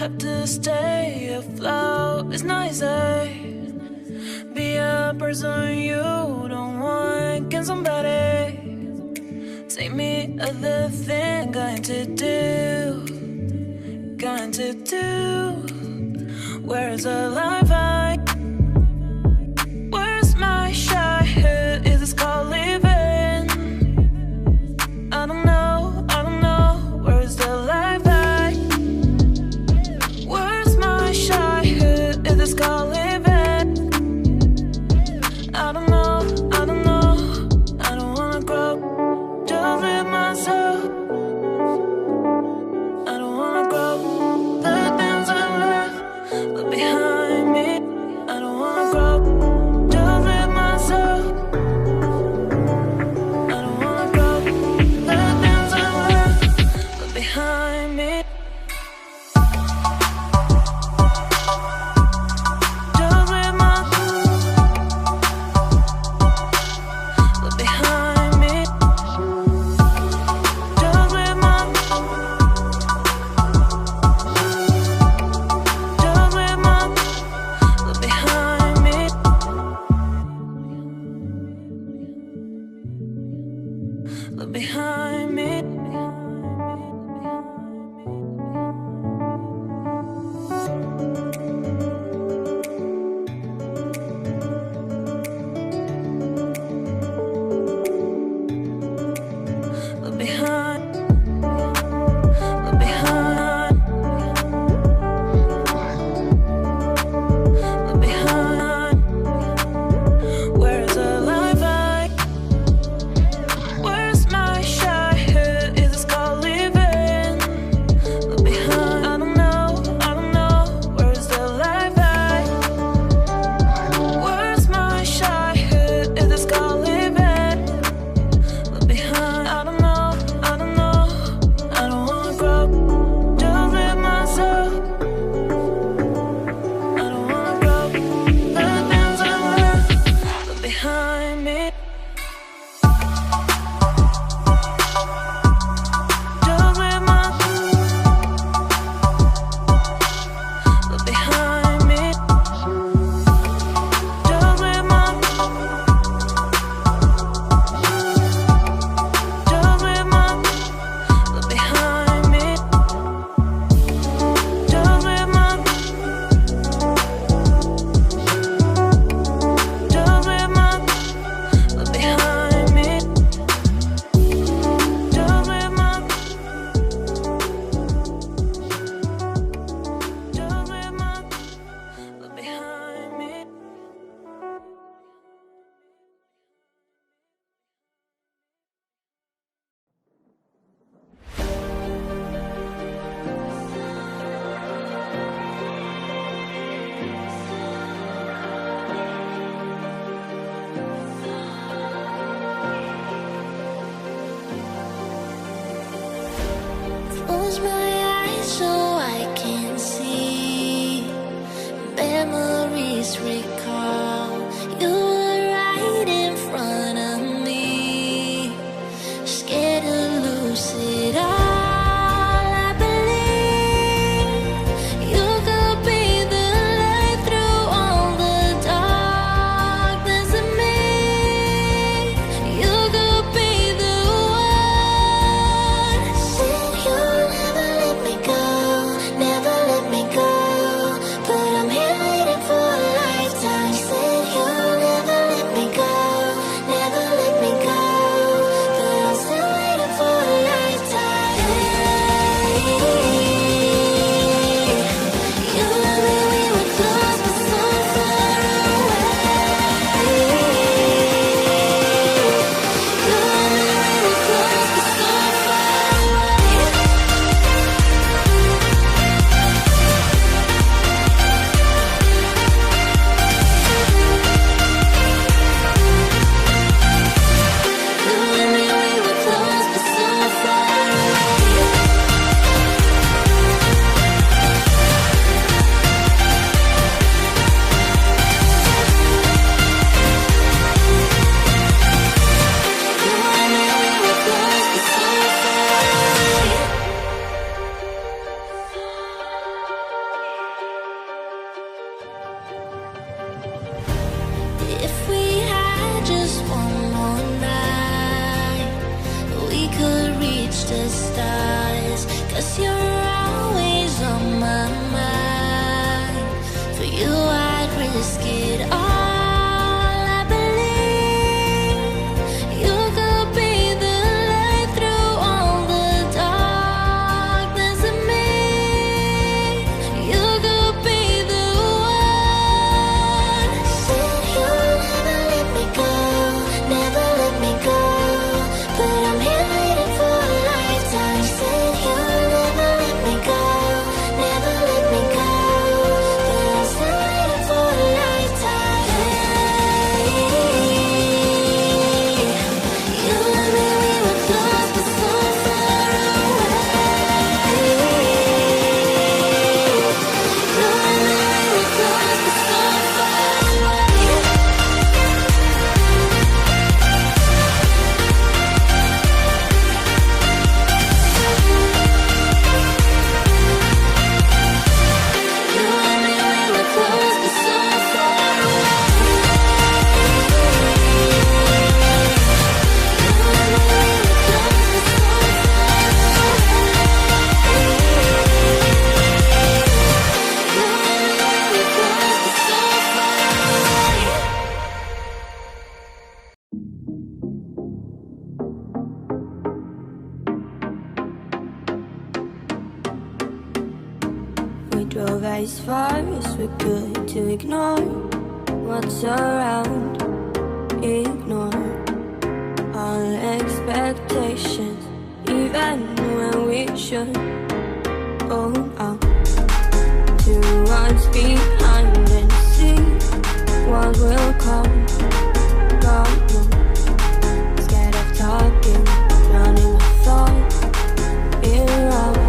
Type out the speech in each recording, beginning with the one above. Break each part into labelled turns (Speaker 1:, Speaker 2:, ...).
Speaker 1: have to stay afloat. It's noisy. Be a person you don't want. Can somebody take me other thing? Going to do. Where's the life I? Where's my childhood? Is this called living? I don't know. Where's the life I? Where's my childhood? Is this called living? I don't know. I don't wanna grow. Just live myself. I don't wanna grow. The things I left behind me. I don't wanna grow. Just live myself. I don't wanna grow. The things I left behind me. Just live behind me. Just live behind me. Look behind me. Look behind. Look behind. Look behind. Where's the life I? Where's my childhood? Is this called living? Look behind. I don't know. Where's the life I? Where's my childhood? Is this called living? Look behind. I don't know. I don't wanna grow. Just live myself. I don't wanna grow. The things I left behind me. Just live behind me. Just live behind me. Just live behind me. Just live behind me.
Speaker 2: Close my eyes so I can see. Memories recall. You were right in front of me. Scared to lose it all. I believe you could be the light through all the darkness of me. You could be the one. Said you'll never let me go, never let me go. But I'm here waiting for a lifetime. If we had just one more night, we could reach the stars. 'Cause you're always on my mind. For you I'd risk it all. I believe you could be the light through all the darkness of me. You could be the one. Said you'll never let me go, never let me go. But I'm here waiting for a lifetime. Said you'll never let me go, never let me go. But I'm still waiting for a lifetime. You and me, we were close but so far away. You and me, we were close but so far away. You and me, we were close but so far away. You and me, we were close but so far
Speaker 3: We drove as far as we could to ignore what's around, ignore all expectations, even when we should hold out to what's behind and see what will come. God knows, scared of talking, drowning my thoughts around.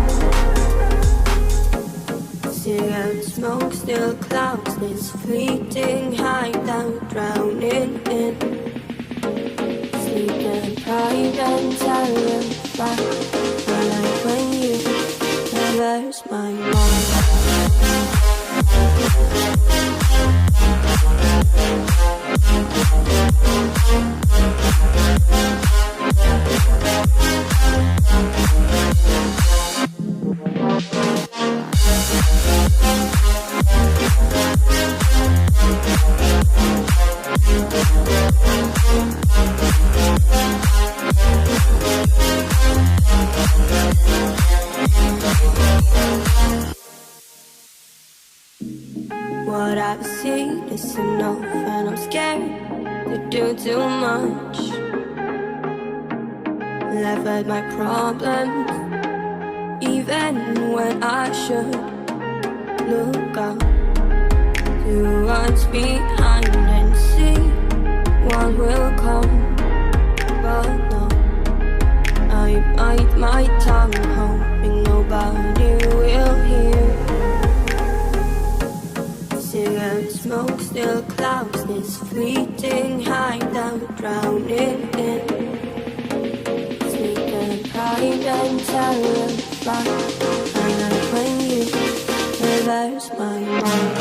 Speaker 3: Cigarette smoke still clouds this fleeting hideout, drowning in sleep and pride and terrified. I like when you traverse my mind. What I've seen is enough, and I'm scared to do too much. Laugh at my problems, even when I should look up to what's behind and see what will come. But no, I bite my tongue, hoping nobody will hear. Cigarette smoke still clouds this fleeting hideout, drowning in sleep and pride and terrified. I like when you traverse my mind.